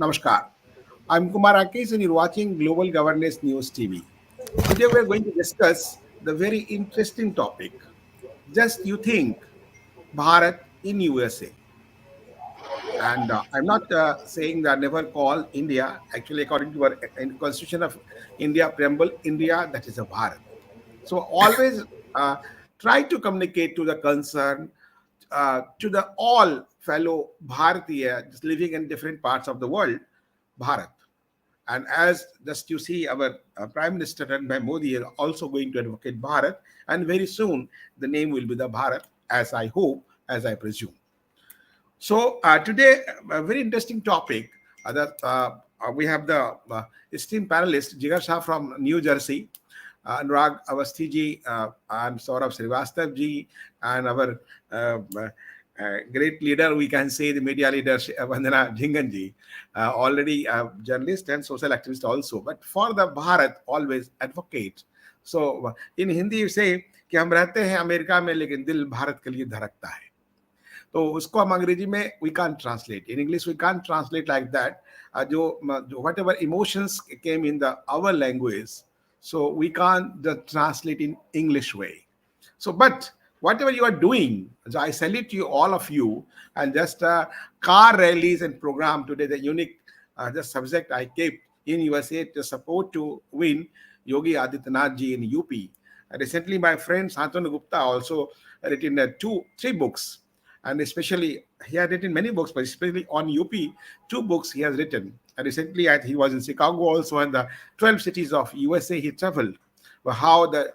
Namaskar. I'm Kumar Akis and you're watching Global Governance News TV. Today we're going to discuss the very interesting topic. Just you think Bharat in USA. And I'm not saying that never call India. Actually, according to our Constitution of India preamble, India, that is a Bharat. So always uh, try to communicate to the concern, to the all fellow Bharatiya just living in different parts of the world, Bharat. And as just you see, our Prime Minister Narendra Modi is also going to advocate Bharat, and very soon the name will be the Bharat, as I hope, as I presume. So today, a very interesting topic. We have the esteemed panelist Jigar Shah from New Jersey, Anurag Awasthi and Saurabh Srivastava ji, and our great leader, we can say the media leader, Vandana Jhingan ji, already a journalist and social activist also. But for the Bharat, always advocate. So in Hindi you say कि हम रहते हैं America में लेकिन दिल भारत के लिए धड़कता है. तो उसको हम अंग्रेजी में we can translate in English we can translate like that जो whatever emotions came in the our language so we can't just translate in English way. So but whatever you are doing, so I salute you, all of you, and just car rallies and program today, the unique the subject I kept in USA to support to win Yogi Adityanath ji in UP. Recently my friend Santanu Gupta also written three books, and especially he had written many books, but especially on UP, 2 books he has written. And recently he was in Chicago also, and the 12 cities of USA he traveled. But how the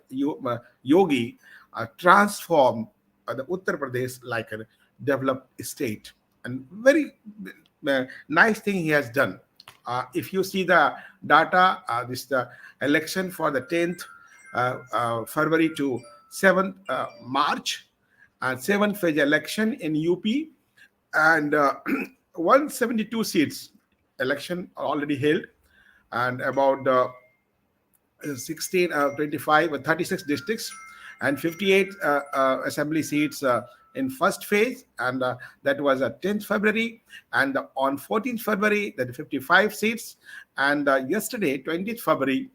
Yogi transformed the Uttar Pradesh like a developed state, and very nice thing he has done. If you see the data, this the election for the 10th February to 7th March, and 7th phase election in UP, and 172 seats election already held, and about 16, 25, 36 districts, and 58 assembly seats in first phase, and that was 10th February, and on 14th February, that 55 seats, and yesterday, 20th February,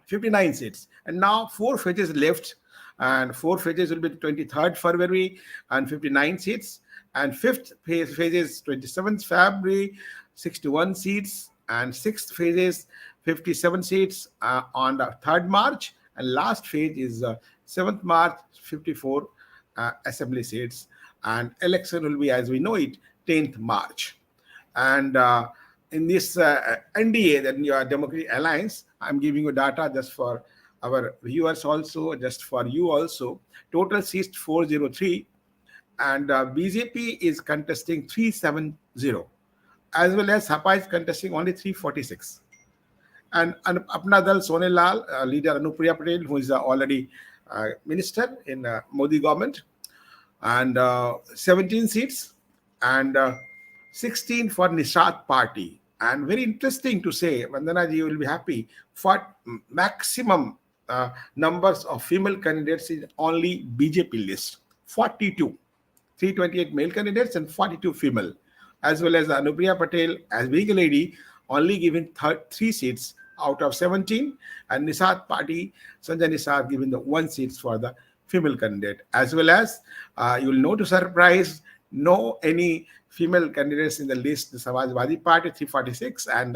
59 seats, and now 4 phases left, and 4 phases will be 23rd February and 59 seats, and 5th phase is 27th February, 61 seats, and 6th phase is 57 seats on the 3rd March, and last phase is 7th March, 54 assembly seats, and election will be, as we know it, 10th March. And in this NDA, the Democratic Alliance, I'm giving you data just for our viewers also, just for you also. Total seats 403, and BJP is contesting 370, as well as Sapa is contesting only 346. And Apna Dal Sonelal, leader Anupriya Patel, who is already minister in Modi government, and 17 seats, and 16 for Nishat party. And very interesting to say, Vandana ji will be happy, for maximum numbers of female candidates is only BJP list, 42. 328 male candidates and 42 female, as well as Anupriya Patel as being a lady, only given 3 seats out of 17, and Nisat party, Sanjay Nisat given the 1 seats for the female candidate, as well as you will know to surprise, no any female candidates in the list. The Samajwadi Party 346, and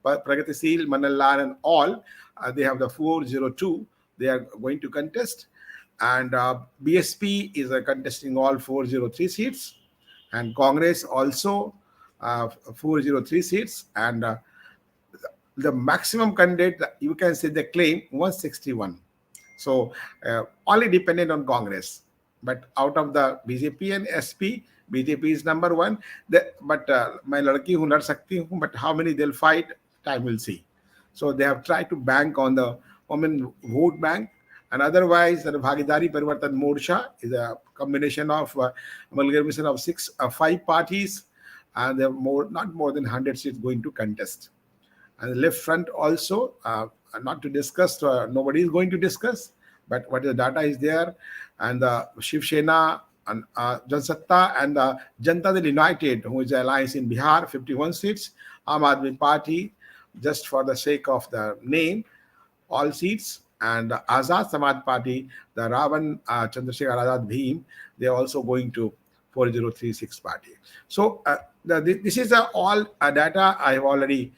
Pragatisil, Manal and all, they have the 402. They are going to contest, and BSP is contesting all 403 seats, and Congress also 403 seats, and the maximum candidate, you can say they claim 161. So only dependent on Congress, but out of the BJP and SP, BJP is number 1. But my ladki hu lad sakti hu, but how many they'll fight, time will see. So they have tried to bank on the women vote bank. And otherwise, the Bhagidari Parivartan Morcha is a combination of amalgamation of 5 parties, and there are not more than 100 seats going to contest. And the left front also, not to discuss, nobody is going to discuss, but what the data is there, and the Shiv Sena Jansatta and Janata Dal United, who is the alliance in Bihar, 51 seats. Aam Aadmi Party, just for the sake of the name, all seats. And Azad Samaj Party, the Ravan Chandrasekhar Azad Bhim, they are also going to 4036 party. So this is all data I have already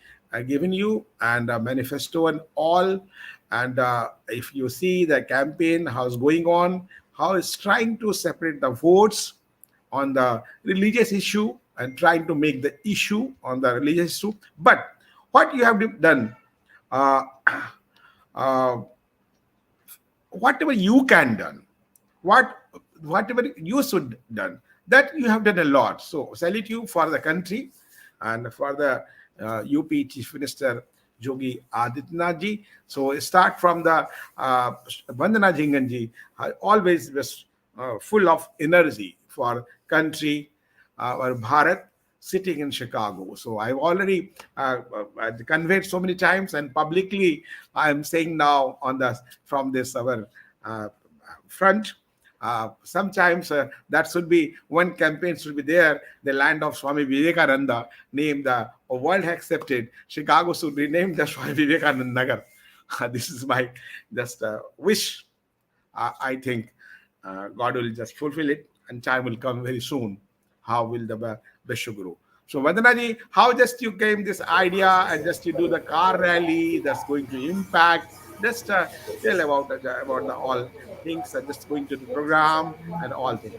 given you, and manifesto and all. And if you see the campaign, how's going on, how it's trying to separate the votes on the religious issue and trying to make the issue on the religious issue. But what you have done, uh, uh, whatever you can done, what whatever you should done, that you have done a lot. So salute you for the country and for the UP Chief Minister Yogi Adityanath ji. So start from the Vandana Jhingan ji, always was full of energy for country, our Bharat, sitting in Chicago. So I've already conveyed so many times, and publicly I am saying now on the from this our uh, front. Sometimes that should be one campaign should be there. The land of Swami Vivekananda, named the world accepted. Chicago should be named the Swami Vivekananda Nagar. This is my just wish. I think God will just fulfill it, and time will come very soon. How will the Beshu grow? So Vandanaji, how just you came this idea and just you do the car rally that's going to impact? Just tell about the all things and just going to the program and all things.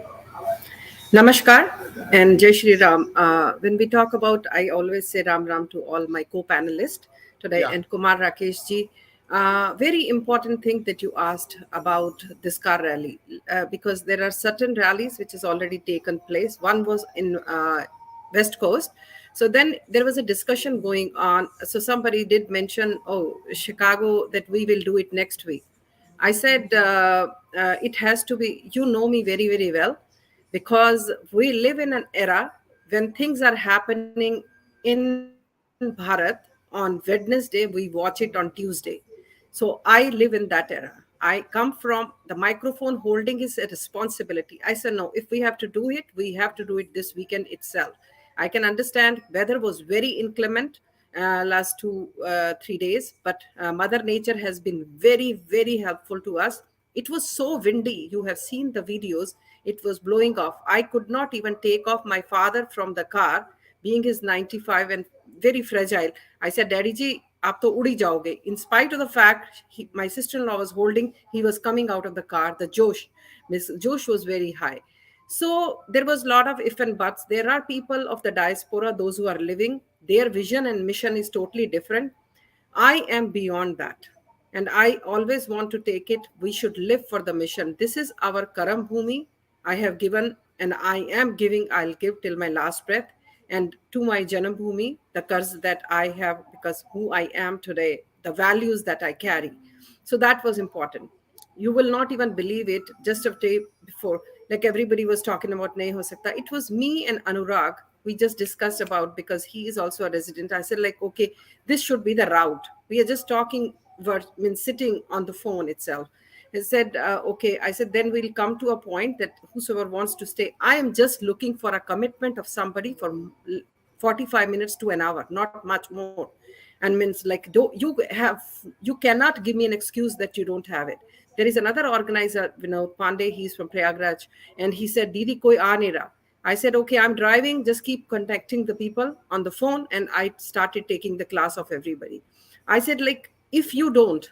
Namaskar and Jai Shri Ram. When we talk about, I always say Ram Ram to all my co-panelists today, Yeah. and Kumar Rakesh ji. Very important thing that you asked about this car rally, because there are certain rallies which has already taken place. One was in West Coast. So then there was a discussion going on. So somebody did mention, oh, Chicago, that we will do it next week. I said, it has to be, you know me very, very well, because we live in an era when things are happening in Bharat. On Wednesday, we watch it on Tuesday. So I live in that era. I come from the microphone holding is a responsibility. I said, no, if we have to do it, we have to do it this weekend itself. I can understand weather was very inclement last 2 3 days, but Mother Nature has been very, very helpful to us. It was so windy. You have seen the videos. It was blowing off. I could not even take off my father from the car, being his 95 and very fragile. I said, Daddy ji, aap to udi jaoge. In spite of the fact my sister-in-law was holding, he was coming out of the car. The Josh was very high. So there was a lot of if and buts. There are people of the diaspora, those who are living, their vision and mission is totally different. I am beyond that. And I always want to take it. We should live for the mission. This is our Karam Bhumi. I have given and I am giving, I'll give till my last breath. And to my Janam Bhumi, the curse that I have, because who I am today, the values that I carry. So that was important. You will not even believe it. Just a day before, like everybody was talking about nahi ho sakta, it was me and Anurag. We just discussed about, because he is also a resident. I said, like, okay, this should be the route. We are just talking, sitting on the phone itself. He said, okay. I said, then we'll come to a point that whosoever wants to stay, I am just looking for a commitment of somebody for 45 minutes to an hour, not much more. And means like, you cannot give me an excuse that you don't have it. There is another organizer, Pandey, he's from Prayagraj, and he said, Didi koi aa nahi raha. I said, okay, I'm driving, just keep contacting the people on the phone. And I started taking the class of everybody. I said, like, if you don't,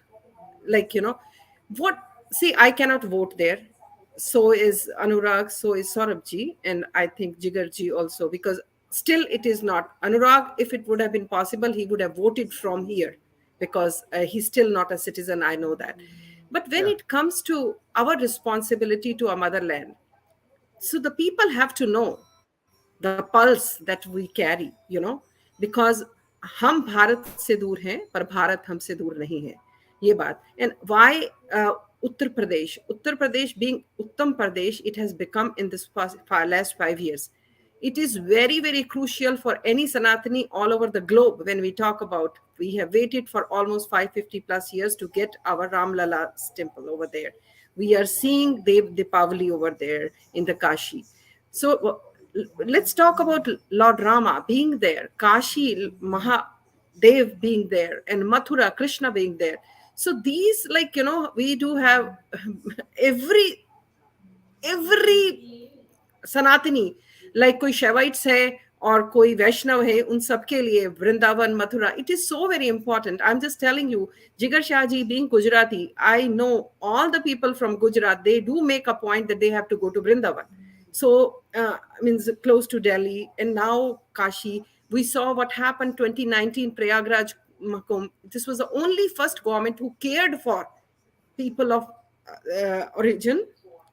like, what, see, I cannot vote there. So is Anurag, so is Saurabh ji, and I think Jigar ji also, because still it is not. Anurag, if it would have been possible, he would have voted from here, because he's still not a citizen, I know that. But when Yeah. it comes to our responsibility to our motherland, so the people have to know the pulse that we carry, because हम भारत से दूर हैं पर भारत हमसे दूर नहीं है, ये बात. And why Uttar Pradesh being Uttam Pradesh, it has become in this last 5 years. It is very, very crucial for any Sanatani all over the globe. When we talk about, we have waited for almost 550 plus years to get our Ram Lala's temple over there. We are seeing Dev Dipavali over there in the Kashi. So let's talk about Lord Rama being there, Kashi Mahadev being there, and Mathura Krishna being there. So these, like, we do have every सनातनी, like कोई शेवाइट्स है और कोई वैष्णव है, उन सबके लिए Vrindavan Mathura, it is so very important. I am just telling you, जिगर Shah ji being Gujarati, I know all the people from Gujarat, they do make a point that they have to go to Vrindavan. So means close to Delhi, and now Kashi. We saw what happened 2019 Prayagraj Makum. This was the only first government who cared for people of origin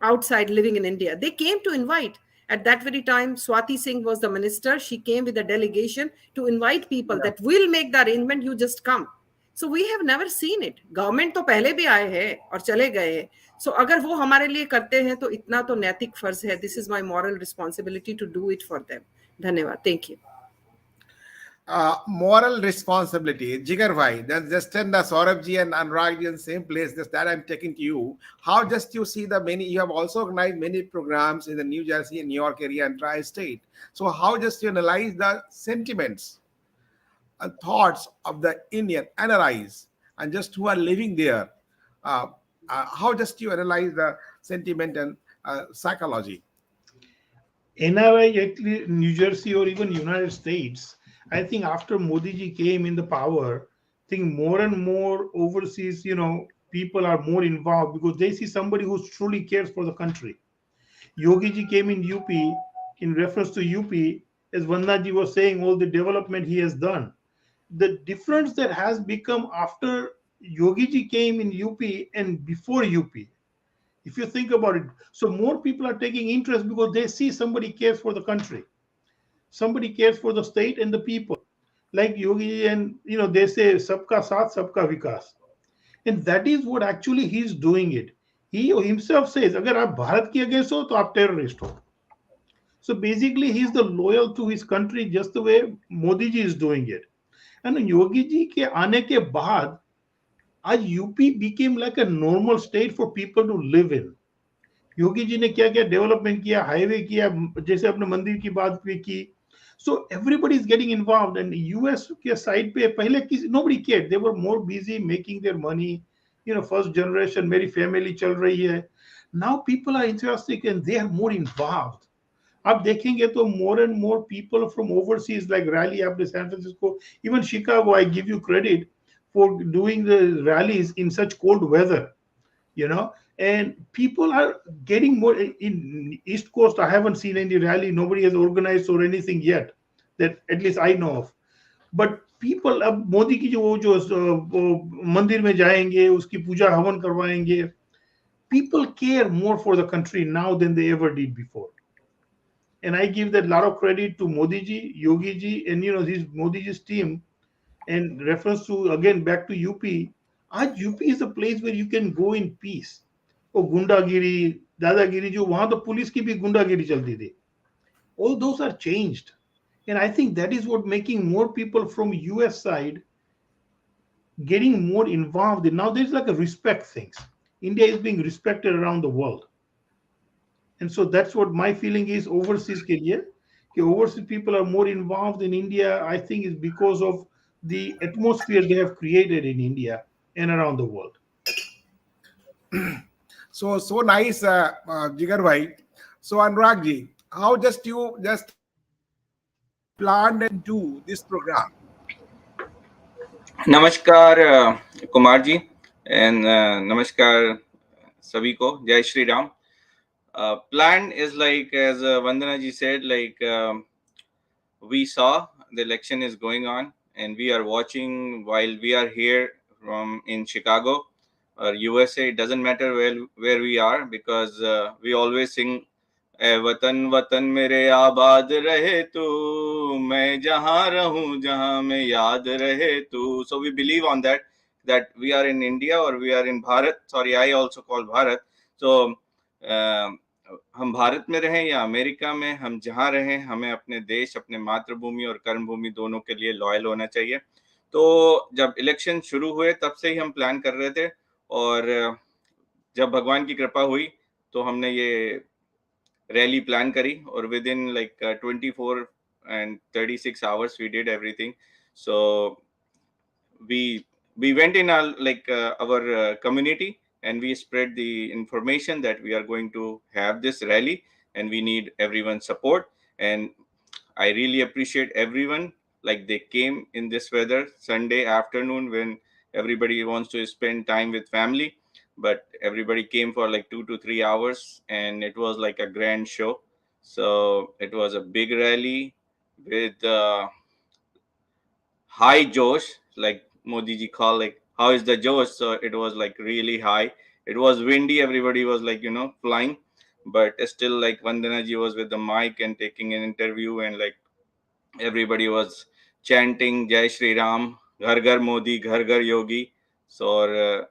outside living in India. They came to invite. At that very time, Swati Singh was the minister. She came with a delegation to invite people that will make the arrangement, you just come. So we have never seen it. Government तो पहले भी आए हैं और चले गए हैं. So अगर वो हमारे लिए करते हैं तो इतना तो नैतिक फर्ज है. This is my moral responsibility to do it for them. धन्यवाद. Thank you. Moral responsibility, Jigar bhai, just in the Saurabh ji and Anurag ji in the same place, just that I'm taking to you. How just you see the many, you have also organized many programs in the New Jersey and New York area and tri-state. So how just you analyze the sentiments and thoughts of the Indian, analyze, and just who are living there? How just you analyze the sentiment and psychology? NRI, actually, New Jersey or even United States, I think after Modi ji came in the power, I think more and more overseas, people are more involved because they see somebody who truly cares for the country. Yogi ji came in UP, in reference to UP, as Vandana ji was saying, all the development he has done. The difference that has become after Yogi ji came in UP and before UP, if you think about it, so more people are taking interest because they see somebody cares for the country. Somebody cares for the state and the people. Like Yogi, and they say sabka saath, sabka vikas. And that is what actually he's doing it. He himself says, agar aap Bharat ki against ho, to aap terrorist ho. So basically, he's the loyal to his country just the way Modi ji is doing it. And Yogi ji ke aane ke baad, आज UP became like a normal state for people to live in. Yogi ji ने क्या क्या development किया, highway किया, जैसे अपने मंदिर की बात भी की. So everybody is getting involved. And US के साइड पे पहले किसी nobody cared. They were more busy making their money. First generation, मेरी family चल रही है. Now people are interested and they are more involved. आप देखेंगे तो more and more people from overseas like Raleigh, आपने San Francisco, even Chicago, I give you credit for doing the rallies in such cold weather, and people are getting more in East Coast. I haven't seen any rally. Nobody has organized or anything yet that at least I know of. But people, अब मोदी की जो मंदिर में जाएंगे, उसकी पूजा हवन करवाएंगे. People care more for the country now than they ever did before. And I give that lot of credit to Modi ji, Yogi ji, and his Modi ji's team. And reference to, again, back to UP, आज UP is a place where you can go in peace. वो गुंडागिरी, दादागिरी जो वहां तो police की भी गुंडागिरी चलती थी, all those are changed. And I think that is what making more people from US side getting more involved in. Now there's like a respect things. India is being respected around the world. And so that's what my feeling is overseas ke liye, कि overseas people are more involved in India. I think is because of the atmosphere they have created in India and around the world. So nice, Jigar bhai. So Anurag ji, how just you just planned and do this program? नमस्कार Kumar ji and namaskar sabhi ko. Jai Shri Ram. Plan is like, as Vandana ji said, like we saw the election is going on and we are watching while we are here from in Chicago or USA. It doesn't matter where we are, because we always sing ए वतन वतन मेरे आबाद रहे तू, मैं जहाँ रहूं जहाँ मैं याद रहे तू. So we believe on that we are in India or we are in Bharat. Sorry, I also call Bharat. So हम भारत में रहें या अमेरिका में, हम जहाँ रहें, हमें अपने देश, अपने मातृभूमि और कर्मभूमि दोनों के लिए लॉयल होना चाहिए. तो जब इलेक्शन शुरू हुए तब से ही हम प्लान कर रहे थे, और जब भगवान की कृपा हुई तो हमने ये रैली प्लान करी, और with in like 24 and 36 hours we did everything. So we went in our community, and we spread the information that we are going to have this rally and we need everyone's support. And I really appreciate everyone, like they came in this weather Sunday afternoon when everybody wants to spend time with family, but everybody came for like 2 to 3 hours, and it was like a grand show. So it was a big rally with high Josh, like Modi ji called, like, how is the Josh? So it was like really high. It was windy, everybody was like, flying, but still, like, Vandana ji was with the mic and taking an interview, and like everybody was chanting Jai Shri Ram, Ghar Ghar Modi, Ghar Ghar Yogi. So,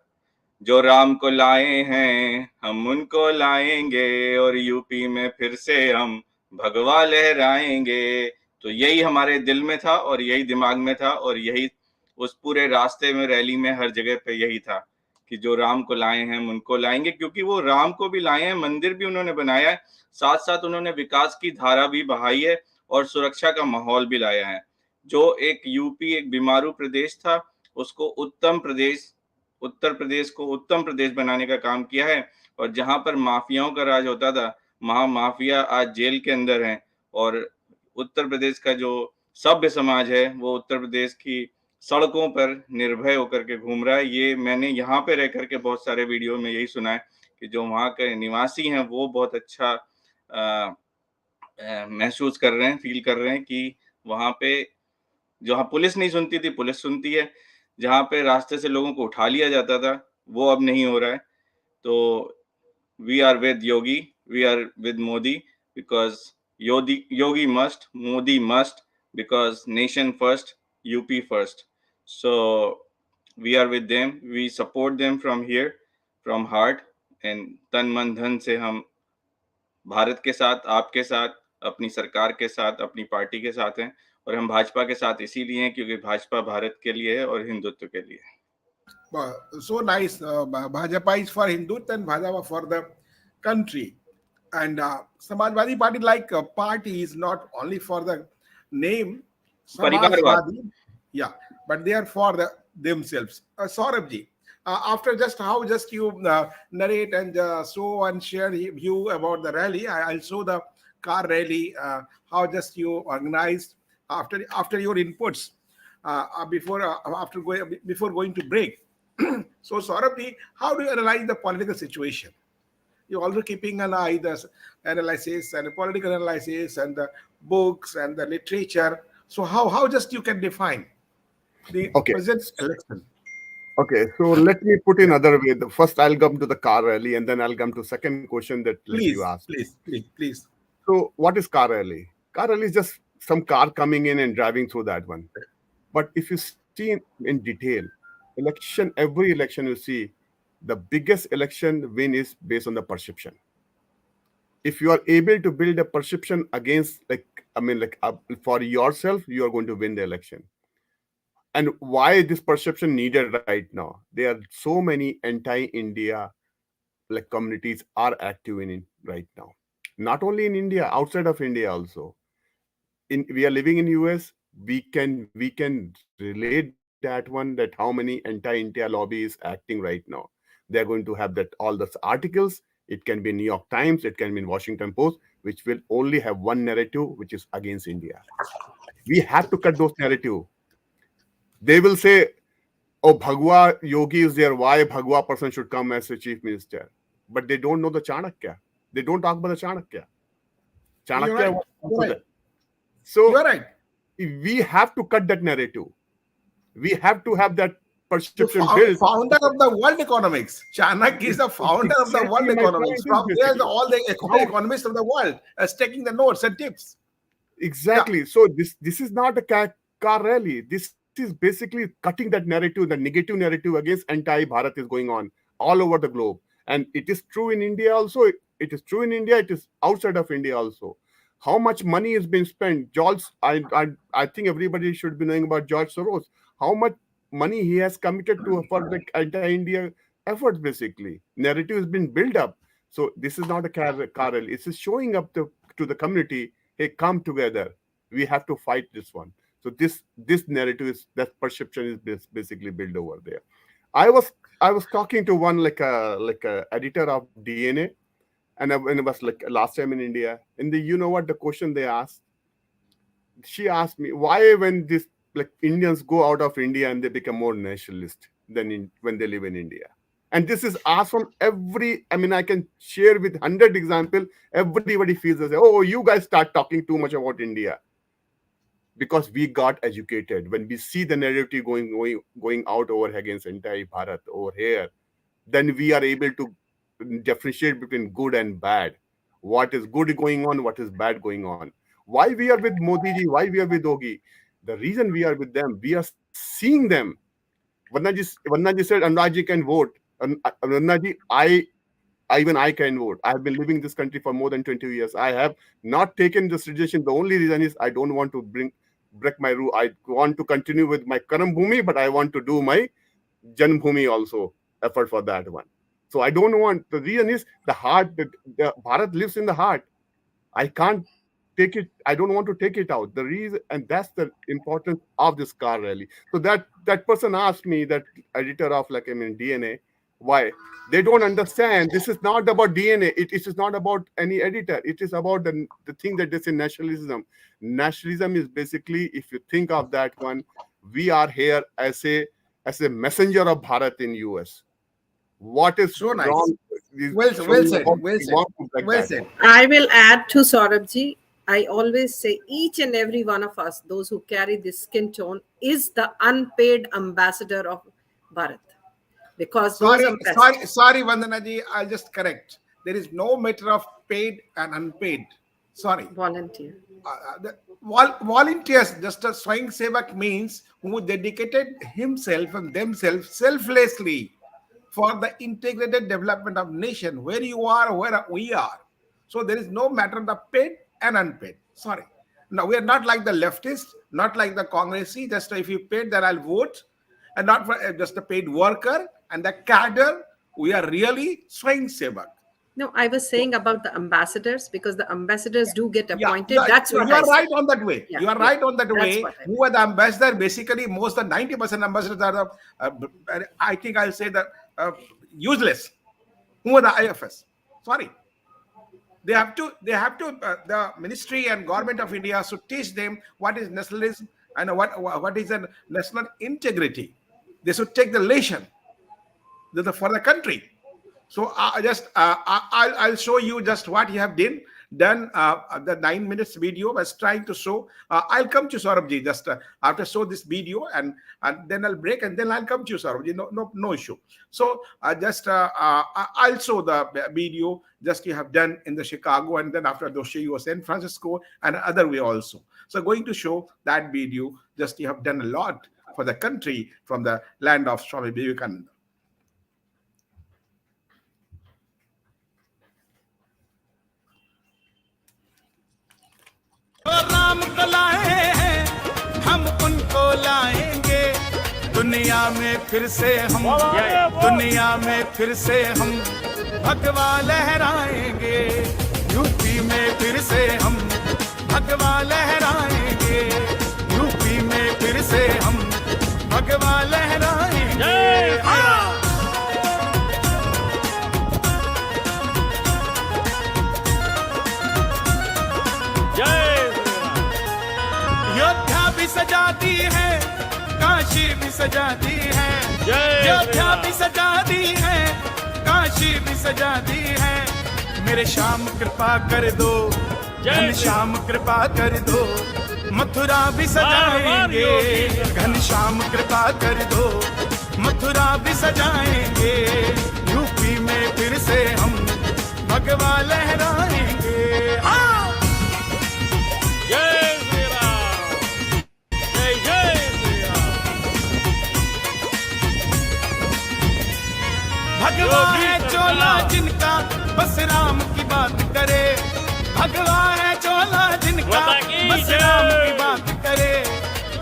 जो राम को लाए हैं हम उनको लाएंगे, और UP में फिर से हम भगवा लहराएंगे। तो यही हमारे दिल में था और यही दिमाग में था, और यही उस पूरे रास्ते में, रैली में, हर जगह पे यही था कि जो राम को लाए हैं हम उनको लाएंगे, क्योंकि वो राम को भी लाए हैं, मंदिर भी उन्होंने बनाया है, साथ साथ उन्होंने विकास की धारा भी बहाई है और सुरक्षा का माहौल भी लाया है। जो एक यूपी एक बीमारू प्रदेश था, उसको उत्तर प्रदेश को उत्तम प्रदेश बनाने का काम किया है। और जहां पर माफियाओं का राज होता था, वहां माफिया आज जेल के अंदर हैं, और उत्तर प्रदेश का जो सभ्य समाज है वो उत्तर प्रदेश की सड़कों पर निर्भय होकर के घूम रहा है। ये मैंने यहाँ पे रह करके बहुत सारे वीडियो में यही सुना है कि जो वहाँ के निवासी हैं वो बहुत अच्छा महसूस कर रहे हैं, फील कर रहे हैं कि वहाँ पे जहाँ पुलिस नहीं सुनती थी, पुलिस सुनती है। जहाँ पे रास्ते से लोगों को उठा लिया जाता था, वो अब नहीं हो रहा है। तो we are with Yogi, we are with Modi, because Yogi must, Modi must, because nation first, UP first. So we are with them, we support them from here, from heart and तन मन धन से हम भारत के साथ, आपके साथ, अपनी सरकार के साथ, अपनी पार्टी के साथ हैं। और हम भाजपा के साथ इसीलिए हैं क्योंकि भाजपा भारत के लिए है और हिंदुत्व के लिए है। So nice. Bhajapa is for Hindutva and Bhajapa for the country. And Samajwadi Party, like party, is not only for the name, परिवारवाद। Samajwadi, yeah, but they are for themselves. Saurabh ji, after just how just you narrate and show and share view about the rally, I'll show the car rally, how just you organized after your inputs before going to break. So Saurabh ji, how do you analyze the political situation? You're also keeping an eye the analysis and the political analysis and the books and the literature. So how just you can define the present election? Okay, so let me put in other way. First, I'll come to the car rally, and then I'll come to second question that you asked. Please. So, what is car rally? Car rally is just some car coming in and driving through that one. But if you see in detail, every election you see, the biggest election win is based on the perception. If you are able to build a perception against, for yourself, you are going to win the election. And why this perception needed right now? There are so many anti-India communities are active in right now. Not only in India, outside of India also. We are living in US. We can relate that one, that how many anti-India lobby is acting right now. They are going to have that all the articles. It can be New York Times. It can be in Washington Post, which will only have one narrative, which is against India. We have to cut those narrative. They will say, oh, Bhagwa Yogi is there. Why Bhagwa person should come as a chief minister? But they don't know the Chanakya. They don't talk about the Chanakya. You're right. So you're right. We have to cut that narrative. We have to have that perception built. Founder of the world economics. Chanakya is the founder of the world economics. From there, all the economists of the world are taking the notes and tips. Exactly. Yeah. So this is not a car rally. This is basically cutting that narrative, the negative narrative against anti-Bharat is going on all over the globe. And it is true in India also. It is true in India. It is outside of India also. How much money has been spent? George, I think everybody should be knowing about George Soros. How much money he has committed to for the anti-India efforts basically. Narrative has been built up. So this is not a car rally. It's showing up to the community, hey, come together. We have to fight this one. So this narrative is, that perception is basically built over there. I was talking to one like a editor of DNA, and when it was like last time in India, and you know what the question they asked? She asked me, why when this like Indians go out of India and they become more nationalist than when they live in India? And this is asked from every, I mean, I can share with 100 examples. Everybody feels as, oh, you guys start talking too much about India. Because we got educated. When we see the narrative going out over against entire Bharat over here, then we are able to differentiate between good and bad. What is good going on, what is bad going on. Why we are with Modi ji, why we are with Yogi? The reason we are with them, we are seeing them. Vandana ji said, Anurag ji can vote. Vandana ji, even I can vote. I have been living in this country for more than 20 years. I have not taken this suggestion. The only reason is I don't want to break my rule. I want to continue with my Karam Bhumi, but I want to do my Jan Bhumi also, effort for that one. So I don't want, the reason is the heart, the Bharat lives in the heart. I can't take it, I don't want to take it out. The reason, and that's the importance of this car rally. So that person asked me, that editor of like, I mean, DNA, why? They don't understand. This is not about DNA. It is not about any editor. It is about the thing that they say nationalism. Nationalism is basically, if you think of that one, we are here as a messenger of Bharat in US. What is so nice. wrong? Well said. I will add to Saurabh. I always say each and every one of us, those who carry this skin tone, is the unpaid ambassador of Bharat. Because sorry, Vandana ji, I'll just correct. There is no matter of paid and unpaid. Sorry. Volunteer. Volunteers, just a Swayam Sevak means who dedicated himself and themselves selflessly for the integrated development of nation, where you are, where we are. So there is no matter of the paid and unpaid. Sorry. Now, we are not like the leftists, not like the Congressy, just if you paid, then I'll vote, and not for just a paid worker and the cadre. We are really Swayam Sevak. No, I was saying about the ambassadors, because the ambassadors do get appointed. Yeah, that's what you are I right on that way. Yeah, you are right on that that's way. what I Who are the ambassador? Basically, most of 90% ambassadors are I think I'll say that useless. Who are the IFS? Sorry. They have to, the ministry and government of India should teach them what is nationalism and what is a national integrity. They should take the lesson for the country. So I'll show you just what you have done. The 9 minutes video was trying to show. I'll come to Saurabh ji just after show this video, and then I'll break, and then I'll come to you, Saurabh ji. No issue. So I'll show the video just you have done in the Chicago, and then after those you was San Francisco and other way also. So going to show that video, just you have done a lot for the country from the land of Swami Vivekananda. Ram को लाए हैं, हम उनको लाएंगे दुनिया में फिर से हम, दुनिया में फिर से हम भगवा लहराएंगे, यूपी में फिर से हम भगवा लहराएंगे, यूपी में फिर से हम भगवा लहराएंगे। सजाती है, काशी भी सजाती है, अयोध्या भी सजाती है, काशी भी सजाती है। मेरे श्याम कृपा कर दो, घन श्याम कृपा कर दो, मथुरा भी सजाएंगे, घन श्याम कृपा कर दो, मथुरा भी सजाएंगे, यूपी में फिर से हम भगवा लहराएंगे। भगवा है चोला जिनका बस राम की बात करे, भगवा है चोला जिनका बस राम की बात करे।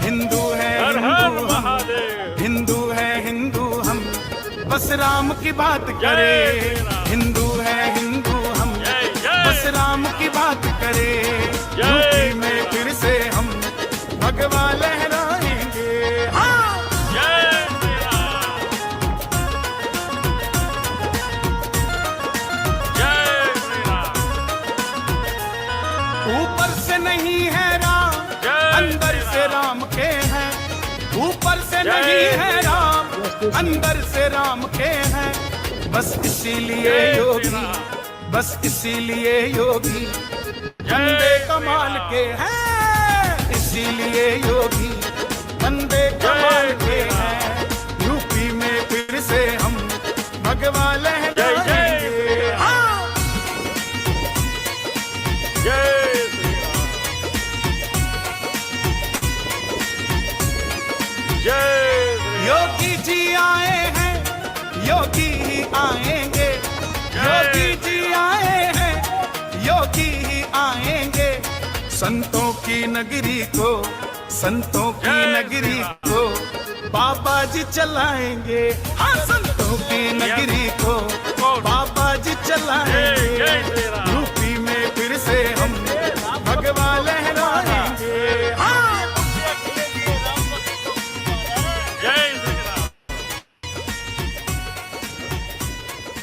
हिंदू है हिंदू हम, हिंदू है हिंदू हम, बस बस राम की बात करे, हिंदू है हिंदू हम, बस राम की बात करे, यूपी में फिर से हम भगवा लहराएंगे। हाँ ऊपर से नहीं है राम, अंदर से राम के हैं, ऊपर से नहीं है राम, अंदर से राम के हैं, बस इसीलिए योगी, बस इसीलिए योगी बंदे कमाल के हैं, इसीलिए योगी बंदे कमाल के हैं, यूपी में फिर से हम भगवा लहराएंगे। हाँ योगी जी आए हैं, योगी ही आएंगे, योगी जी आए हैं, योगी ही आएंगे, संतों की नगरी को, संतों की नगरी को बाबा जी चलाएंगे। हाँ संतों की नगरी को बाबा जी चलाएंगे, यूपी में फिर से हम भगवा लहराएंगे। हाँ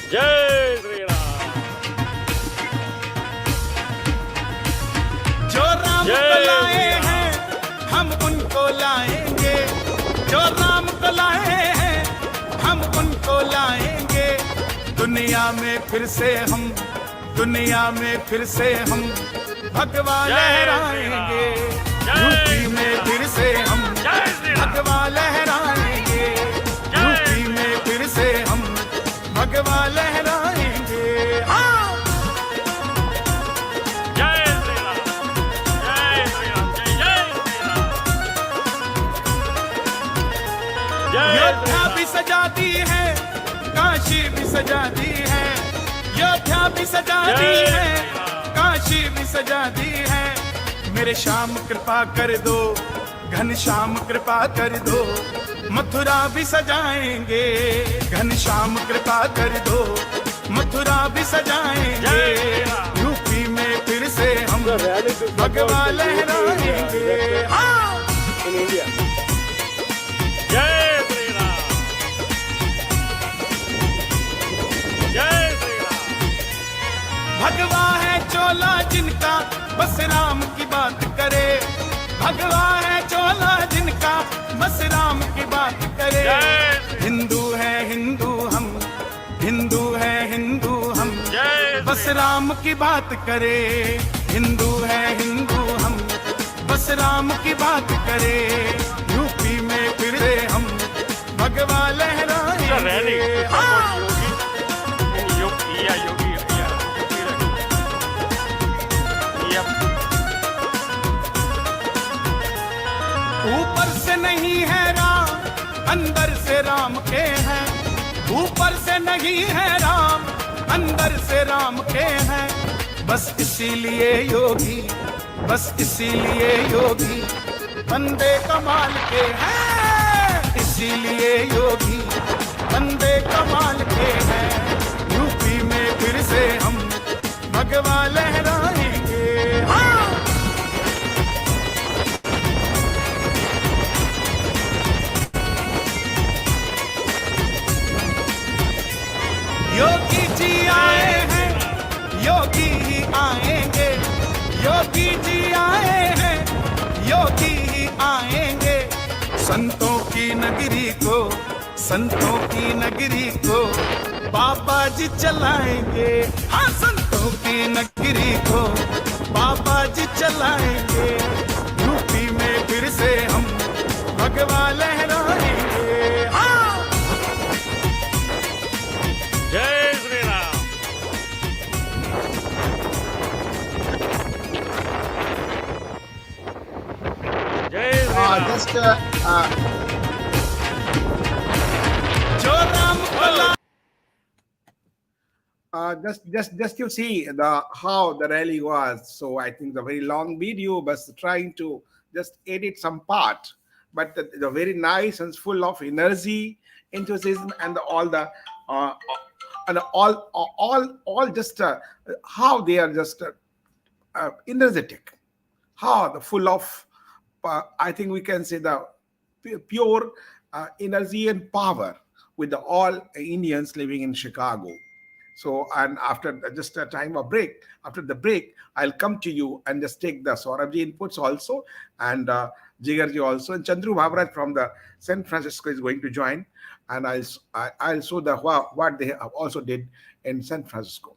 जय श्री राम। जो राम को लाए हैं हम उनको लाएंगे, जो राम को लाए हैं हम उनको लाएंगे, दुनिया में फिर से हम, दुनिया में फिर से हम भगवा लहराएंगे, यूपी में फिर से हम भगवा लहराएंगे, यूपी में फिर से हम भगवा लहराएंगे। हाँ जय श्री राम, जय श्री राम, जय श्री राम, जय योद्धा भी सजा दी है, काशी भी सजा दी है, योद्धा भी सजा दी है, काशी भी सजा दी है, मेरे श्याम कृपा कर दो, घनश्याम कृपा कर दो, मथुरा भी सजाएंगे, घनश्याम कृपा कर दो, मथुरा भी सजाएंगे, यूपी में फिर से हम भगवा लहराएंगे। हाँ जय श्री राम, जय श्री राम। भगवा है चोला जिनका बस राम की बात करे, भगवा है चोला जिनका बस राम की बात करे, हिंदू है हिंदू हम, हिंदू है हिंदू हम, बस राम की बात करे, हिंदू है हिंदू हम, बस राम की बात करे, यूपी में फिर से हम भगवा लहराएंगे। हाँ ऊपर से नहीं है राम, अंदर से राम के हैं, ऊपर से नहीं है राम, अंदर से राम के हैं, बस इसीलिए योगी, बस इसीलिए योगी बंदे कमाल के हैं, इसीलिए योगी बंदे कमाल के हैं, यूपी में फिर से हम भगवा लहराएंगे। हाँ योगी जी आए हैं, योगी ही आएंगे, योगी जी आए हैं, योगी ही आएंगे, संतों की नगरी को, संतों की नगरी को बाबा जी चलाएंगे। हाँ संतों की नगरी को बाबा जी चलाएंगे, यूपी में फिर से हम भगवा लहराएंगे। हाँ जय श्री राम, जय श्री राम। जो राम को ला just you see the how the rally was. So I think the very long video, but trying to just edit some part, but the very nice and full of energy, enthusiasm, and all the uh, and all just how they are just energetic, how the full of I think we can say the pure energy and power with the all Indians living in Chicago. So, and after just a time of break, after the break, I'll come to you and just take the Saurabhji inputs also, and Jigarji also, and Chandru Bhambhra from the San Francisco is going to join, and I'll show the what they have also did in San Francisco.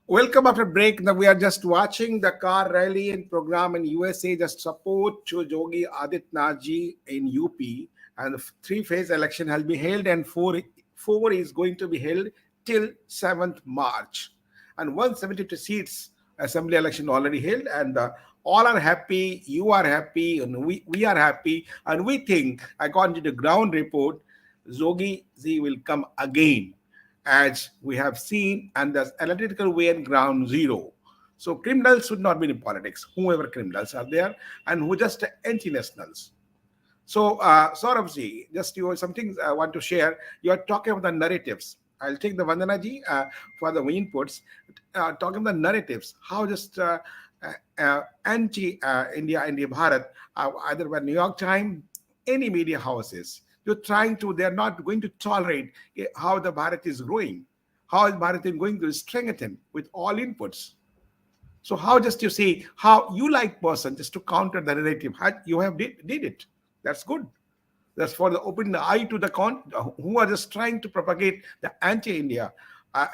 Welcome after break. Now we are just watching the car rally and program in USA. Just support to Yogi Adityanath ji in UP, and the three-phase election has been held, and four is going to be held till 7th March, and 172 seats assembly election already held, and all are happy. You are happy, and we are happy, and we think, according to the ground report, Yogi ji will come again, as we have seen, and the analytical way and ground zero. So criminals should not be in politics, whoever criminals are there, and who just anti-nationals. So Saurabhji, just you something I want to share. You are talking about the narratives. I'll take the Vandana ji for the inputs. Talking about the narratives, how just anti-India, Bharat, either by New York Times, any media houses, they're not going to tolerate how the Bharat is growing, how is Bharat is going to strengthen with all inputs. So how just you see how you like person just to counter the narrative, how you have did it. That's good. That's for the opening the eye to the who are just trying to propagate the anti-India,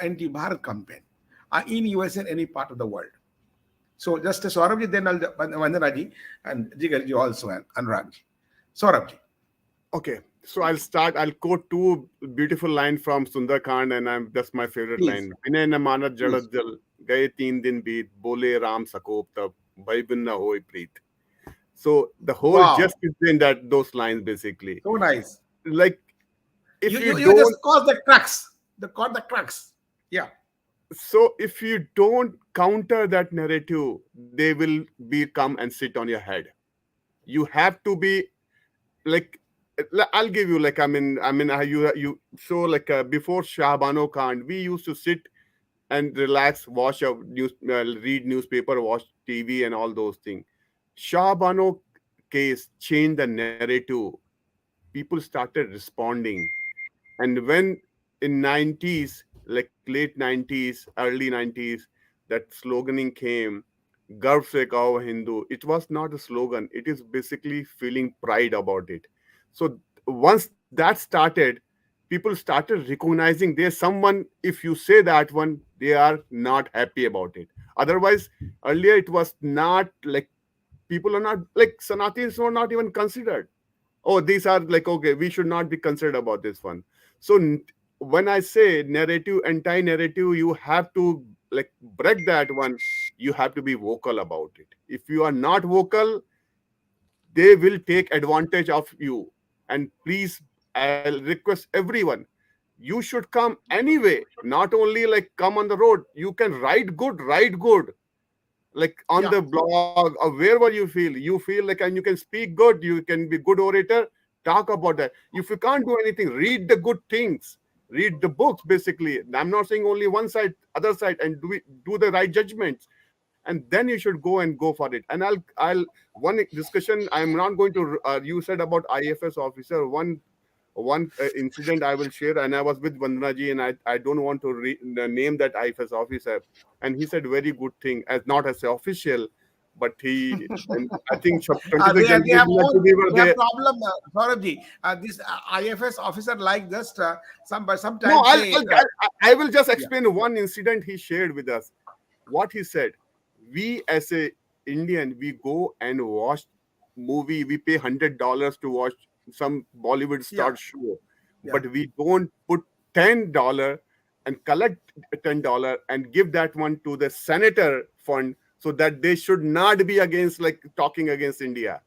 anti-Bharat campaign in US and any part of the world. So just as Saurabhji, then I'll Vandanaji and Jigarji also and Anuragji. Saurabhji. Okay, so I'll quote two beautiful lines from Sundarkand, and that's my favorite line. Vinay na manat jalad jal, gaye 3 din beet, bole Ram sakop tab, bhai bin na hoy preet. So the whole gist is in those lines basically. So nice. Like if you don't, just cause the crux. Yeah. So if you don't counter that narrative, they will come and sit on your head. You have to be like, I'll give you like you so like before Shah Bano Khan, we used to sit and relax, watch a read newspaper, watch TV, and all those things. Shah Bano case changed the narrative. People started responding, and when in 90s, like late 90s, early 90s, that sloganing came, "Garv se kaho Hindu." It was not a slogan. It is basically feeling pride about it. So once that started, people started recognizing there's someone, if you say that one, they are not happy about it. Otherwise, earlier it was not like, people are not like, Sanatins were not even considered. Oh, these are like, okay, we should not be considered about this one. So when I say narrative, anti-narrative, you have to like break that one. You have to be vocal about it. If you are not vocal, they will take advantage of you. And please, I'll request everyone, you should come anyway, not only like come on the road. You can write good, like on the blog or wherever you feel like, and you can speak good, you can be good orator, talk about that. If you can't do anything, read the good things, read the books. Basically, I'm not saying only one side, other side, and do the right judgments, and then you should go for it. And I'll one discussion, I'm not going to you said about IFS officer, one incident I will share. And I was with Vandana ji, and I don't want to name that IFS officer, and he said very good thing, as not as official, but he, and I think they have problem, Saurabhji. This IFS officer like just sometimes. No, I will just explain one incident he shared with us. What he said: we as a Indian, we go and watch movie. We pay $100 to watch some Bollywood star show, but we don't put $10 and collect $10 and give that one to the senator fund, so that they should not be against, like, talking against India.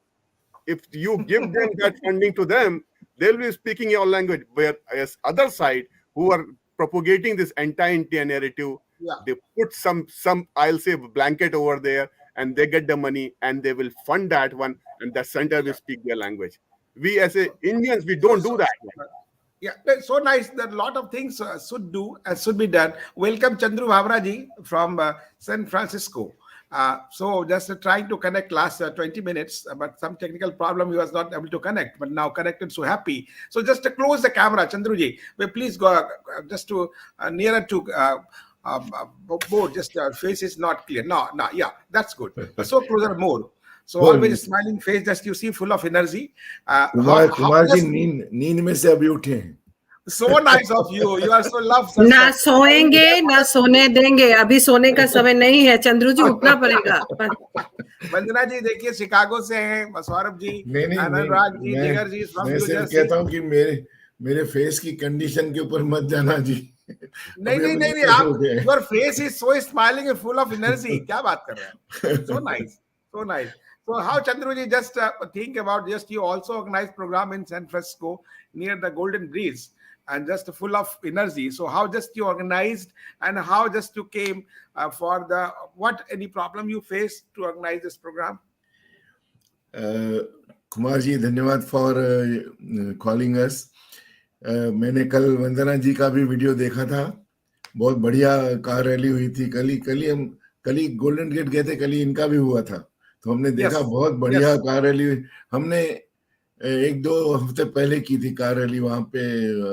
If you give them that funding to them, they'll be speaking your language. Whereas other side, who are propagating this anti-India narrative. Yeah. They put some I'll say blanket over there, and they get the money, and they will fund that one, and the center will speak their language. We as Indians, we don't do that. Yeah, that's so nice that a lot of things should be done. Welcome, Chandru Bhambhra ji from San Francisco. So just trying to connect last 20 minutes, but some technical problem he was not able to connect, but now connected, so happy. So just to close the camera, Chandru ji, please go just to nearer to board, just face is not clear. No, yeah, that's good. So closer more. So always a smiling face, just you see full of energy. Kumar ji नींद में से अभी उठे हैं. So nice of you. You are so love. ना सोएंगे ना सोने देंगे. अभी सोने का समय नहीं है. चंद्रू जी उठना पड़ेगा. वंदना जी देखिए शिकागो से हैं. सौरभ जी, अनुराग जी, जिगर जी. मैं सिर्फ कहता हूँ कि मेरे फेस की कंडीशन के ऊपर मत जाना जी. नहीं आप your face is so smiling and full of energy. क्या बात कर रहे हैं? So nice. So how, Chandru ji, just think about, just you also organized program in San Francisco near the Golden Breeze and just full of energy. So how just you organized and how just you came for the, what any problem you faced to organize this program? Kumar ji धन्यवाद for calling us. मैंने कल वंदना जी का भी video देखा था. बहुत बढ़िया car rally हुई थी. कल ही गोल्डन गेट गए थे, कल ही इनका भी हुआ था. तो हमने देखा बहुत बढ़िया कार रैली. हमने 1-2 हफ्ते पहले की थी कार रैली वहां पे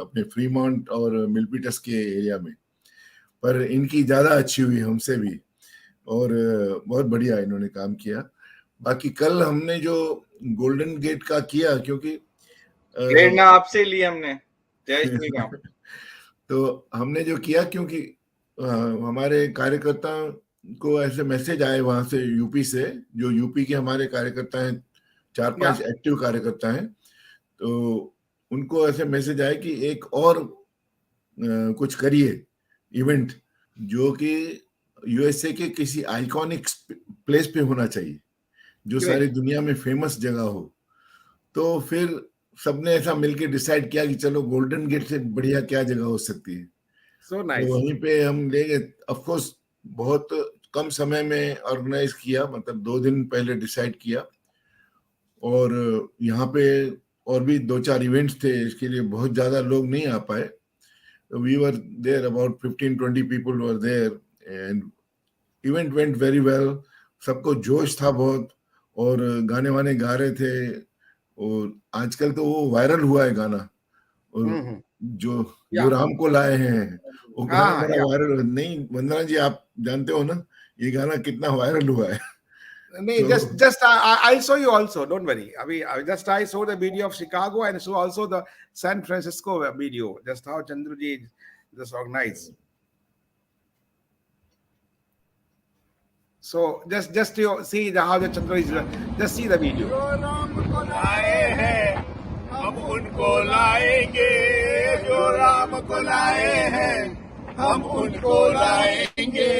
अपने फ्रीमाउंट और मिल्पिटस के एरिया में, पर इनकी ज्यादा अच्छी हुई हमसे भी और बहुत बढ़िया इन्होंने काम किया. बाकी कल हमने जो गोल्डन गेट का किया, क्योंकि प्रेरणा आपसे ली हमने. जय श्री राम. तो हमने जो किया, क्योंकि हमारे कार्यकर्ता को ऐसे मैसेज आए वहां से, यूपी से, जो यूपी के हमारे कार्यकर्ता हैं, 4-5 एक्टिव कार्यकर्ता हैं. तो उनको ऐसे मैसेज आए कि एक और कुछ करिए इवेंट जो कि यूएसए के किसी आइकॉनिक प्लेस पे होना चाहिए, जो सारी दुनिया में फेमस जगह हो. तो फिर सबने ऐसा मिलके डिसाइड किया कि चलो गोल्डन गेट से बढ़िया क्या जगह हो सकती है. So nice. तो वहीं पे हम ले गए. ऑफ कोर्स बहुत कम समय में ऑर्गेनाइज किया, मतलब 2 दिन पहले डिसाइड किया. और यहाँ पे और भी 2-4 इवेंट्स थे, इसके लिए बहुत ज्यादा लोग नहीं आ पाए. We were there, about 15-20 people were there and event went very well. सबको जोश था बहुत और गाने वाने गा रहे थे. और आजकल तो वो वायरल हुआ है गाना, और जो राम को लाए हैं वो गाना बड़ा वायरल. नहीं वंदना जी, आप जानते हो ना ये गाना कितना वायरल हुआ है. No, just I saw you also. Don't worry. I saw the video of Chicago and saw also the San Francisco video. Just how Chandru ji just organized. So just you see how the Chandru is. Just see the video. जो राम को लाए हैं हम उनको लाएंगे. जो राम को लाए हैं हम उनको लाएंगे.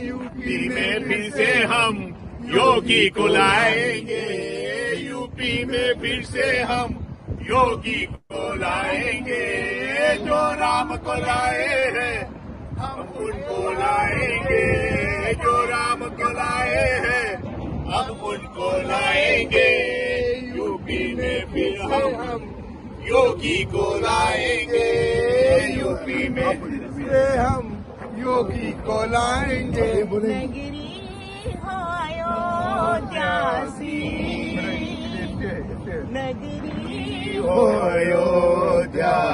यूपी में फिर से हम योगी को लाएंगे. यूपी में फिर से हम योगी को लाएंगे. जो राम को लाए हैं हम उनको लाएंगे. जो राम को लाए हैं हम उनको लाएंगे. यूपी में फिर हम योगी को लाएंगे. यूपी में फिर से हम योगी को लाएंगे. नगरी हो अयोध्यासी.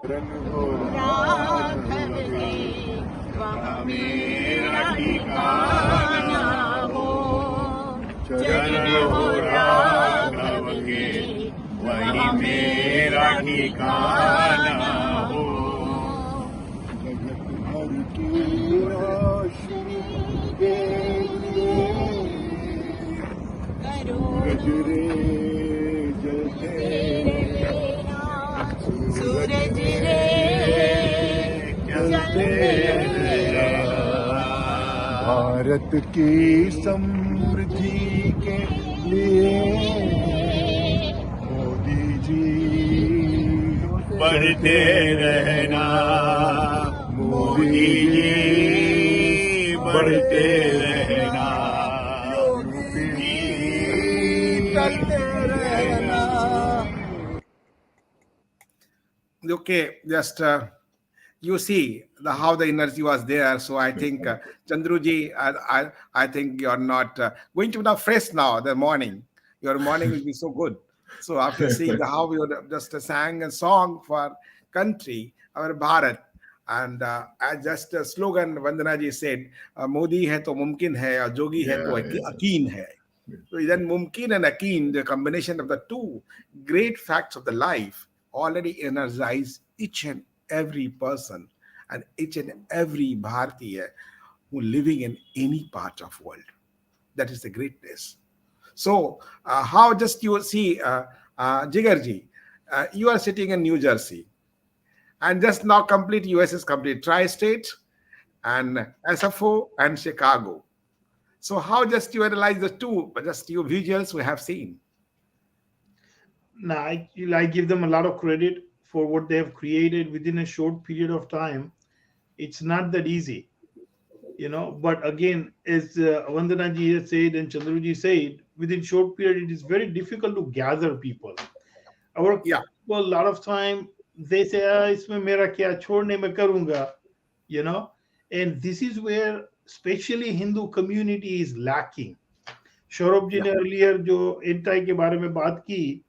चरण हो राघव के वहाँ मेरा ठिकाना हो. चरण हो राघव के वहीं मेरा ठिकाना हो. जगत भर की रोशनी के लिए गजरे जलते सूरज रे जलते. भारत की समृद्धि के लिए मोदी जी बढ़ते रहना, मोदी जी बढ़ते रहना, योगी जी बढ़ते रहना. Okay, just you see how the energy was there. So I think Chandruji, I think you're not going to be now fresh now. The morning, your morning will be so good. So after seeing how you just sang a song for country, our Bharat, and as just a slogan, Vandana ji said, "Modi hai to mumkin hai, aur Jogi hai to akin hai." So then mumkin and akin, the combination of the two great facts of the life, already energize each and every person and each and every Bharatiya who living in any part of world. That is the greatness. So how just you see, Jigarji, you are sitting in New Jersey, and just now complete US is complete, tri-state and SFO and Chicago. So how just you analyze the two, just your visuals we have seen? Now, I give them a lot of credit for what they have created within a short period of time. It's not that easy, But again, as Vandana ji has said and Chandru ji said, within short period, it is very difficult to gather people. Our people, a lot of time, they say, "Isme mera kya, chhodne mein karunga," And this is where, especially Hindu community is lacking. Saurabh ji ne earlier jo anti ke baare mein baat ki,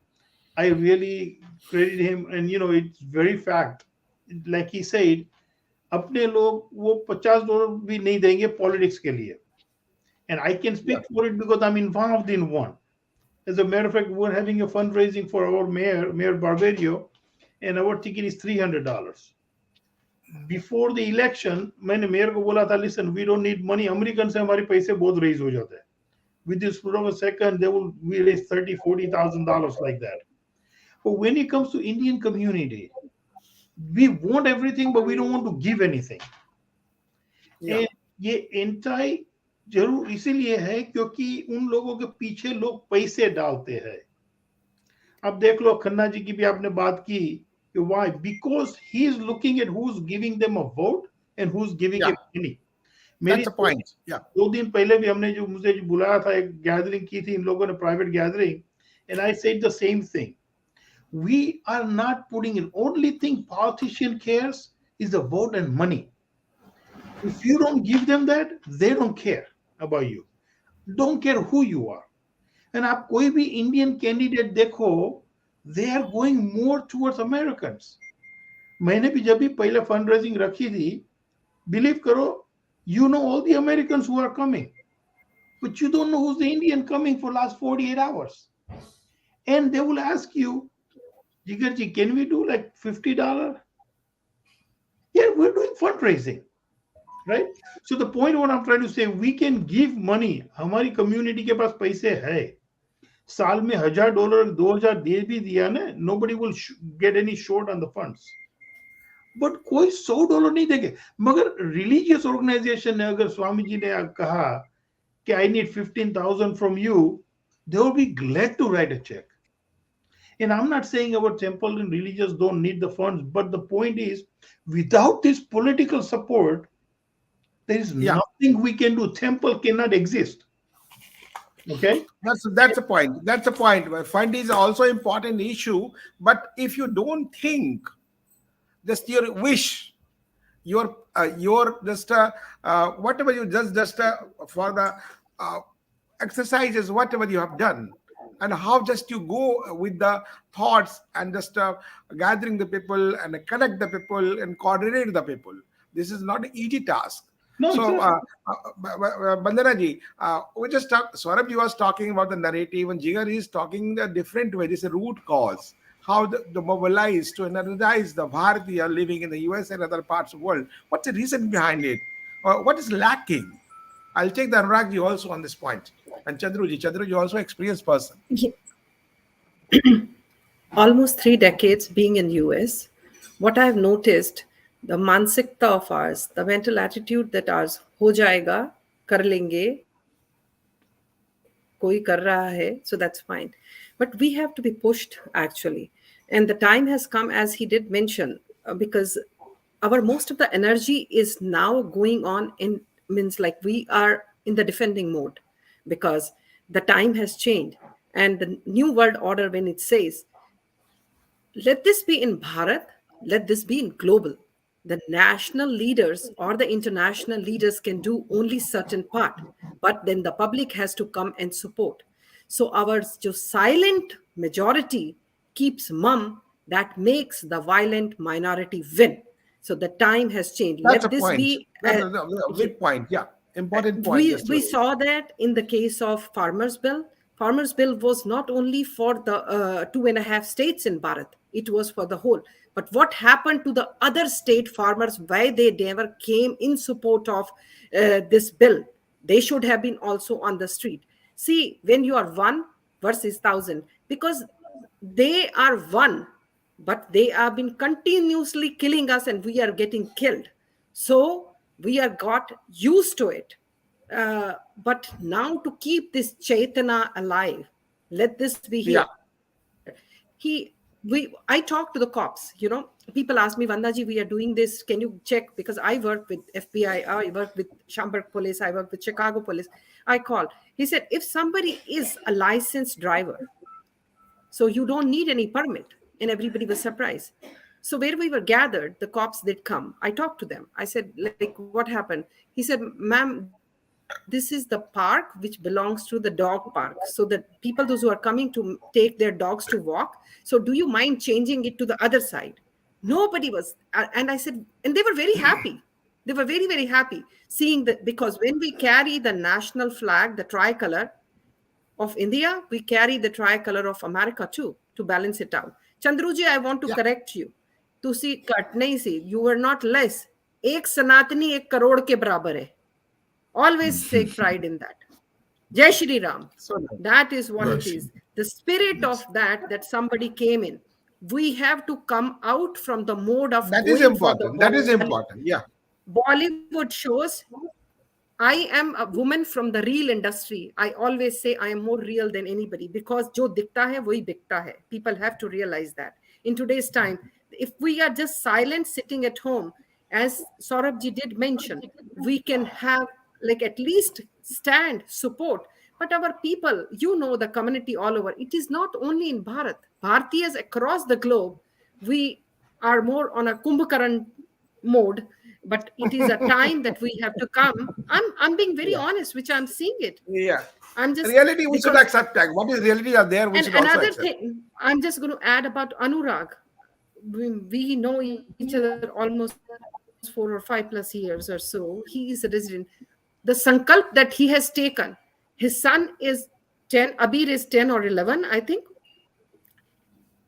I really credit him, and it's very fact. Like he said, अपने लोग वो $50 भी नहीं देंगे politics के लिए. And I can speak for it because I'm involved in one. As a matter of fact, we're having a fundraising for our Mayor Barberio, and our ticket is $300. Before the election, मैंने mayor को बोला था, listen, we don't need money. American से हमारे पैसे बहुत raise हो जाते हैं. With this split of a second, we raise $30,000-$40,000 like that. But when it comes to Indian community, we want everything, but we don't want to give anything. And ये anti जरूर इसीलिए है क्योंकि उन लोगों के पीछे लोग पैसे डालते हैं. अब देख लो, खन्ना जी की भी आपने बात की कि why? Because he is looking at who's giving them a vote and who's giving him money. That's the point. 2 दिन पहले भी हमने मुझे बुलाया था, एक गैदरिंग की थी इन लोगों ने, private gathering, and I said the same thing. We are not putting in. Only thing politician cares is the vote and money. If you don't give them that, they don't care about you. Don't care who you are. And आप कोई भी Indian candidate देखो, they are going more towards Americans. मैंने भी जब भी पहले fundraising रखी थी, believe करो, you know all the Americans who are coming, but you don't know who's the Indian coming for last 48 hours. And they will ask you, Jigarji, can we do like $50? Yeah, we're doing fundraising, right? So the point what I'm trying to say, we can give money. हमारी community के पास पैसे है. साल में $1,000, $2,000 दे भी दिया ना, nobody will get any short on the funds. But कोई $100 नहीं देंगे. मगर religious organization ने, अगर स्वामी जी ने कहा कि I need 15,000 from you, they will be glad to write a check. And I'm not saying our temple and religious don't need the funds, but the point is, without this political support, there is nothing we can do. Temple cannot exist. Okay? That's the point. That's the point. Fund is also important issue, but if you don't think, just your wish, your just whatever you just for the exercises, whatever you have done, and how just you go with the thoughts and just gathering the people and connect the people and coordinate the people. This is not an easy task. No, so, Vandana ji, we just Saurabh ji was talking about the narrative, and Jhingan is talking the different way. This is a root cause. How the mobilize to energize the Bharatiya living in the US and other parts of the world. What's the reason behind it? What is lacking? I'll take the Anurag ji also on this point. And Chandru ji also experienced person. Yeah. Almost 3 decades being in US, what I've noticed, the mansikta of ours, the mental attitude that ours, ho jayega, kar lenge, koi kar raha hai, so that's fine. But we have to be pushed actually. And the time has come, as he did mention, because our most of the energy is now going on in, means like we are in the defending mode, because the time has changed. And the new world order, when it says, let this be in Bharat, let this be in global. The national leaders or the international leaders can do only certain part, but then the public has to come and support. So our just silent majority keeps mum, that makes the violent minority win. So the time has changed. That's a Let this point. be That's a big point. Yeah, important point. we Just we to saw that in the case of farmers bill was not only for the 2.5 states in Bharat, it was for the whole. But what happened to the other state farmers, why they never came in support of this bill? They should have been also on the street. See, when you are one versus thousand, because they are one, but they have been continuously killing us and we are getting killed. So we are got used to it. But now to keep this Chaitana alive, let this be yeah, here. I talk to the cops, people ask me, Vandaji, we are doing this, can you check? Because I work with FBI, I work with Schaumburg police, I work with Chicago police. I call. He said, if somebody is a licensed driver, so you don't need any permit. And everybody was surprised. So where we were gathered, the cops did come. I talked to them. I said, like, what happened? He said, ma'am, this is the park which belongs to the dog park. So the people, those who are coming to take their dogs to walk, so do you mind changing it to the other side? Nobody was. And I said, and they were very happy. They were very, very happy seeing that, because when we carry the national flag, the tricolor, of India, we carry the tricolor of America too, to balance it out. Chandruji, I want to yeah. correct you. To see cut nahi si, you were not less. Ek Sanatani ek crore ke barabar hai. Always take pride in that. Jai Shri Ram. So nice. That is what it Gosh. is. The spirit of that somebody came in. We have to come out from the mode of That is going for the important. That is important. Yeah. Bollywood shows. I am a woman from the real industry. I always say I am more real than anybody, because jo dikta hai, wohi bikta hai. People have to realize that. In today's time, if we are just silent sitting at home, as Saurabh ji did mention, we can have like at least stand, support. But our people, the community all over, it is not only in Bharat. Bhartiyas across the globe, we are more on a Kumbhakaran mode, but it is a time that we have to come. I'm being very honest, which I'm seeing it. Yeah. I'm just Reality, we should because- accept that. What is reality are there, we and should also another accept. thing, I'm just going to add about Anurag. We know each other almost 4 or 5+ years or so. He is a resident. The sankalp that he has taken, his son is 10, Abir is 10 or 11, I think.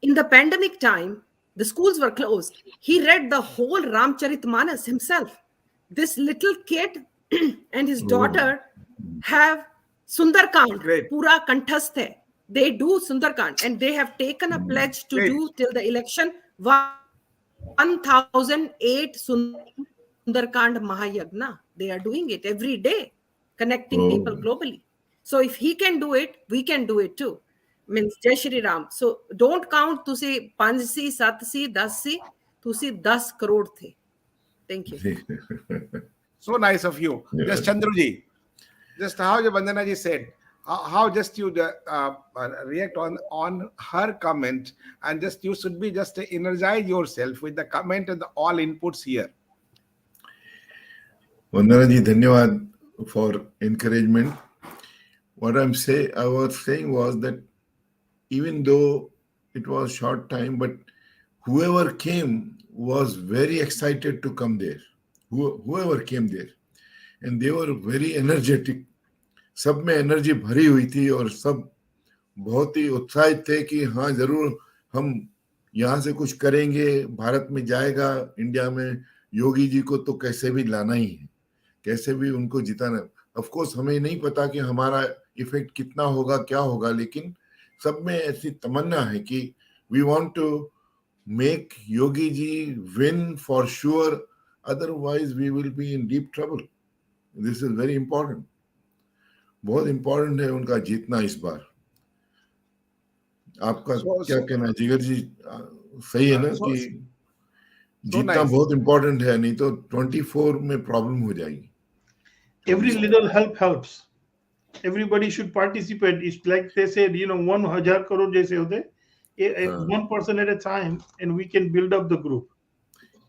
In the pandemic time, the schools were closed. He read the whole Ramcharitmanas himself. This little kid and his daughter have Sundarkand, Great. pura kanthasth hai. They do Sundarkand, and they have taken a pledge to Great. do till the election 1008 Sundarkand Mahayagna. They are doing it every day, connecting people globally. So if he can do it, we can do it too. Means Jai Shri Ram. So don't count to say 5 si, 7 si, 10 si, to see 10 crore the. Thank you. So nice of you. Just Chandruji, just how Vandana ji said, how just you react on her comment, and just you should be just energize yourself with the comment and the all inputs here. Vandana ji, dhanyawad for encouragement. What I was saying was that even though it was short time, but whoever came was very excited to come there. Whoever came there, and they were very energetic. सब में energy भरी हुई थी और सब बहुत ही उत्साहित थे कि हाँ जरूर हम यहाँ से कुछ करेंगे, भारत में जाएगा, इंडिया में योगी जी को तो कैसे भी लाना ही है, कैसे भी उनको जिताना. ऑफ कोर्स हमें नहीं पता कि हमारा इफेक्ट कितना होगा, क्या होगा, लेकिन सब में ऐसी तमन्ना है कि we want to make Yogi ji win for sure, otherwise we will be in deep trouble. This is very important. बहुत इम्पोर्टेंट है उनका जीतना इस बार। आपका क्या कहना है जिगर जी? सही है ना कि जीतना nice. बहुत इम्पोर्टेंट है, नहीं तो 24 में प्रॉब्लम हो जाएगी। Every little help helps. Everybody should participate. It's like they said, 1,000 crore jaise hote. One person at a time, and we can build up the group.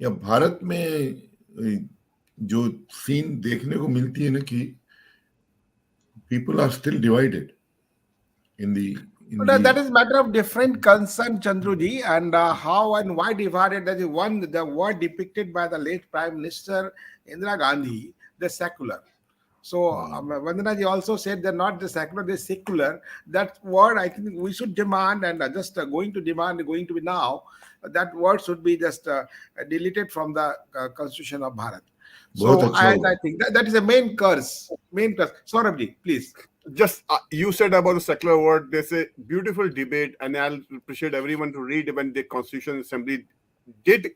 या भारत में जो सीन देखने को मिलती है ना कि people are still divided in the That is matter of different concern, Chandruji, and how and why divided. That is one, the word depicted by the late Prime Minister Indira Gandhi, the secular. So Vandana ji also said they're not the secular, they're secular. That word I think we should demand, and just going to demand, going to be now, that word should be just deleted from the Constitution of Bharat. So I think that is a main curse. Saurabh ji, please. Just you said about the secular word. There's a beautiful debate, and I'll appreciate everyone to read when the Constitution Assembly did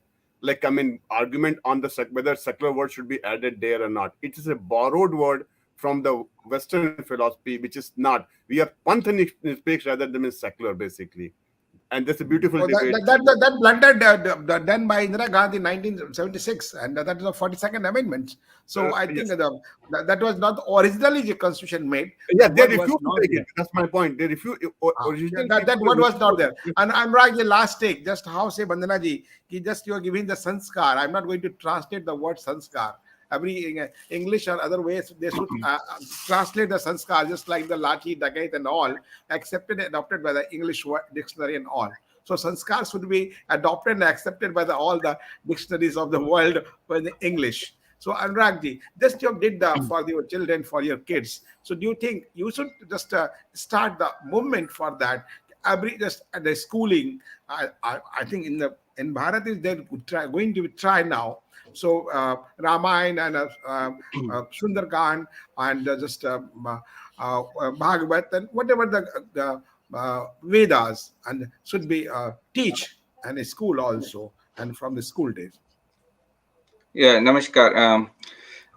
argument on the whether secular word should be added there or not. It is a borrowed word from the Western philosophy, which is not. We are pantheistic rather than secular, basically. And that's a beautiful debate. That blunder done by Indira Gandhi in 1976, and that is the 42nd Amendment. So I think that was not originally the Constitution made. Yeah, they refused to take it. That's my point. They refused. That word was not there. And Anurag, the last take, just how say Vandana ji, just you are giving the sanskar. I'm not going to translate the word sanskar. Every English or other ways, they should translate the sanskar, just like the Lachi, Dagat and all, accepted and adopted by the English dictionary and all. So sanskar should be adopted and accepted by all the dictionaries of the world by the English. So Anurag ji, just you did for your children, for your kids. So do you think you should just start the movement for that? Just the schooling, I think in Bharat is they're going to try now. So Ramayana and Sundarkand and just Bhagavad and whatever the Vedas and should be teach and a school also and from the school days. Yeah, namaskar.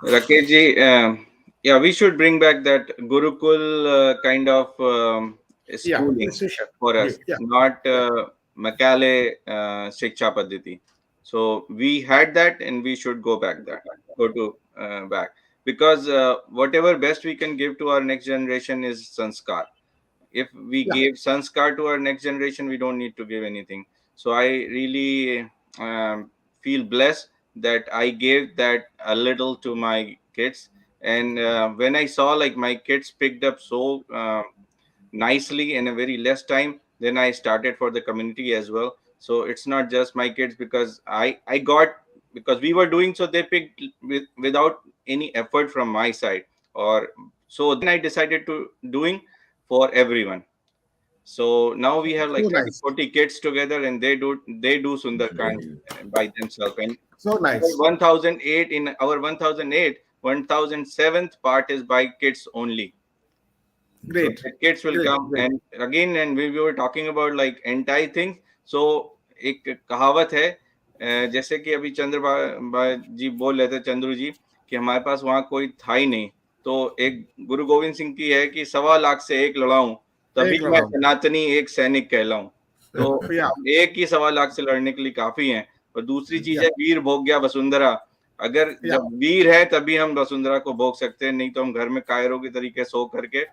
Rakesh ji, yeah, we should bring back that Gurukul kind of schooling for us, not Macaulay Shiksha Paddhati. So we had that, and we should go back back because whatever best we can give to our next generation is sanskar. If we gave sanskar to our next generation, we don't need to give anything. So I really feel blessed that I gave that a little to my kids. And when I saw like my kids picked up so nicely in a very less time, then I started for the community as well. So it's not just my kids, because I got, because we were doing, so they picked without any effort from my side. Or so then I decided to doing for everyone. So now we have like 40 kids together, and they do Sundarkand by themselves. And so nice. 1008 in our 1007th part is by kids only. Great. So the kids will come. And again, and we were talking about like entire things. So एक कहावत है, जैसे कि अभी चंद्र जी बोल रहे थे, चंद्रू जी, कि हमारे पास वहां कोई था ही नहीं, तो एक गुरु गोविंद सिंह की है कि 1.25 लाख से एक लड़ाऊं तभी मैं सनातनी एक सैनिक कहलाऊं। तो एक ही 1.25 लाख से लड़ने के लिए काफी है। और दूसरी चीज है वीर भोग गया वसुंधरा। अगर जब वीर है तभी हम वसुंधरा को भोग सकते हैं, नहीं तो हम घर में कायरों की तरीके सो करके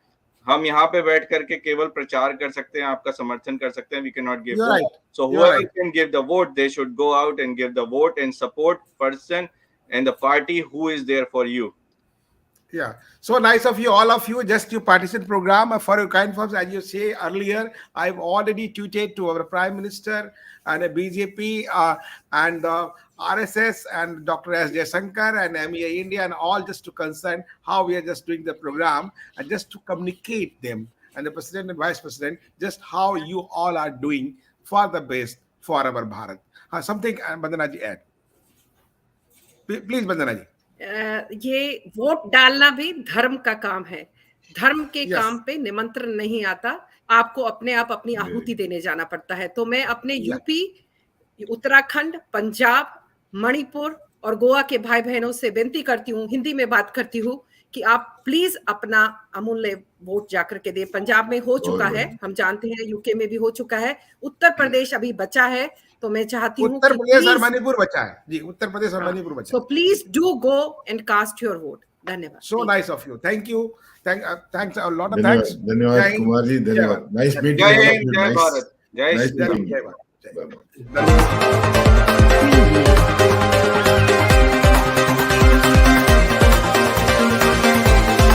हम यहाँ पे बैठ करके केवल प्रचार कर सकते हैं, आपका समर्थन कर सकते हैं। We cannot give vote. So whoever can give the vote, they should go out and give the vote and support person and the party who is there for you. Yeah, so nice of you, all of you. Just to participate program for your kind folks, as you say earlier, I've already tweeted to our Prime Minister and a BJP and RSS and Dr. S. Jaishankar and MEA India and all, just to concern how we are just doing the program and just to communicate them and the President and Vice President just how you all are doing for the best for our Bharat. Something Vandana ji add. Please Vandana ji. ये vote डालना भी धर्म का काम है। धर्म के काम पे निमंत्रण नहीं आता, आपको अपने आप अपनी आहुति देने जाना पड़ता है। तो मैं अपने यूपी, उत्तराखंड, पंजाब, मणिपुर और गोवा के भाई बहनों से विनती करती हूँ, हिंदी में बात करती हूँ, कि आप प्लीज अपना अमूल्य वोट जाकर के दे। पंजाब में हो चुका है, हम जानते हैं, यूके में भी हो चुका है, उत्तर प्रदेश अभी बचा है, तो मैं चाहती हूँ उत्तर कि प्रदेश और प्लीज, मणिपुर बचा है जी, उत्तर प्रदेश और मणिपुर बचा सो है। Please do go and cast your vote. धन्यवाद। So nice of you. Thank you. Thanks a lot of धन्यवाद thanks. धन्यवाद Jai Hind, Kumar ji, Jai धन्यवाद। Bharat. नाइस मीटिंग जय ऑल ऑफ हिंद, यू। जय नाइस भारत, जय nice Shri Jai Ram. Hind, Jai Bharat. Jai. Meeting.